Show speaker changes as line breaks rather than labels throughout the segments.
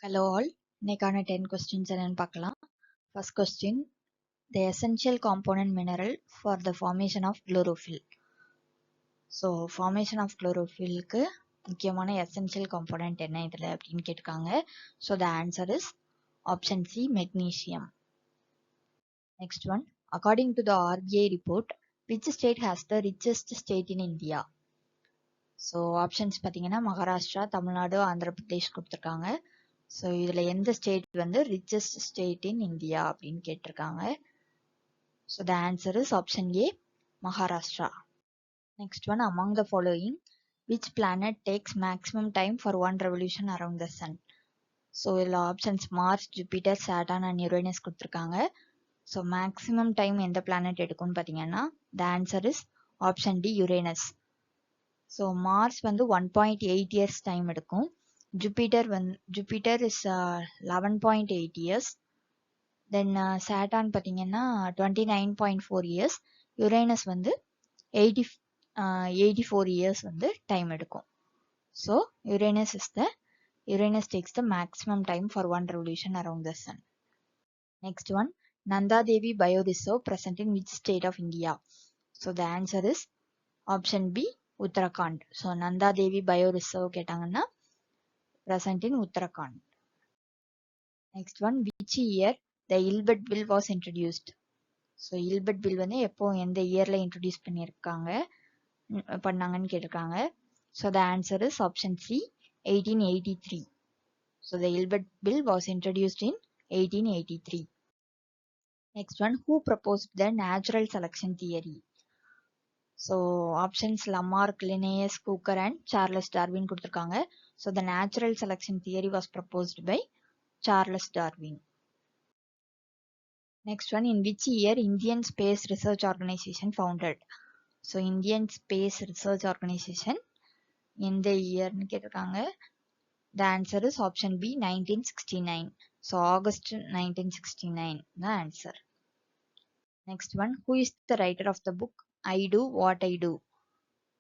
Hello all. இன்னைக்கான 10 questions என்னன்னு பார்க்கலாம். First question. The essential component mineral for the formation of chlorophyll. So, formation of chlorophyll க்கு முக்கியமான essential component என்ன இதுல அப்படின்னு கேட்காங்க. So, the answer is option C, magnesium. Next one. According to the RBI report, which state has the richest state in India? So, options பார்த்தீங்கன்னா மகாராஷ்டிரா, தமிழ்நாடு, ஆந்திர பிரதேஷ் கொடுத்துருக்காங்க. So இதில் எந்த ஸ்டேட் வந்து ரிச்சஸ்ட் ஸ்டேட் இன் இந்தியா அப்படின்னு கேட்டிருக்காங்க. So the answer is option A, Maharashtra. Next one, among the following which planet takes maximum time for one revolution around the sun? So இதில் options Mars, Jupiter, Saturn and Uranus கொடுத்துருக்காங்க. So maximum time எந்த planet எடுக்கும்னு பார்த்தீங்கன்னா the answer is option D, Uranus. So Mars வந்து 1.8 years time எடுக்கும். Jupiter is 11.8 years. Then Saturn பார்த்தீங்கன்னா 29.4 years. Uranus வந்து 84 years வந்து டைம் எடுக்கும். So Uranus takes the maximum time for one revolution around the sun. Next one, Nanda Devi Bioreserve present in which state of India? So the answer is option B, Uttarakhand. So Nanda Devi Bioreserve கேட்டாங்கன்னா present in Uttarakhand. Next one, which year the Ilbert Bill was introduced? So Ilbert Bill வந்து எப்போ எந்த இயர்ல introduce பண்ணாங்கன்னு கேட்டிருக்காங்க. So the answer is option C, 1883. So the Ilbert Bill was introduced in 1883. Next one, who proposed the natural selection theory? So options Lamarck, Linnaeus, Hooker and Charles Darwin கொடுத்திருக்காங்க. So the natural selection theory was proposed by Charles Darwin. Next one, in which year Indian Space Research Organization founded? So Indian Space Research Organization இந்த இயர்னு கேட்டிருக்காங்க. The answer is option B, 1969. So August 1969 the answer. Next one, who is the writer of the book I Do What I Do?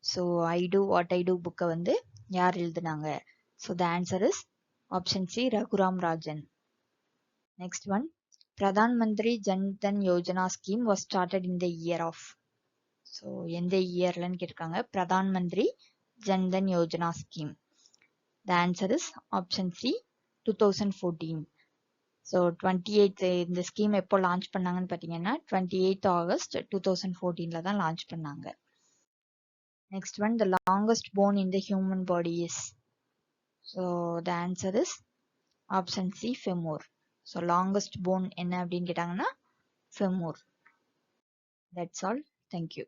So I Do What I Do book வந்து யார் எழுதுனாங்க? So the answer is option C, Raghuram Rajan. Next one, Pradhan Mantri Jan Dhan Yojana scheme was started in the year of. So எந்த இயர்லன்னு கேட்டிருக்காங்க. Pradhan Mantri Jan Dhan Yojana scheme. The answer is option C, 2014. So 28th இந்த scheme எப்போ launch பண்ணாங்கன்னு பார்த்தீங்கன்னா 28th August 2014 தான் launch பண்ணாங்க. Next one, the longest bone in the human body is. So the answer is option C, femur. So longest bone என்ன அப்படின்னு கேட்டாங்கன்னா femur. That's all. Thank you.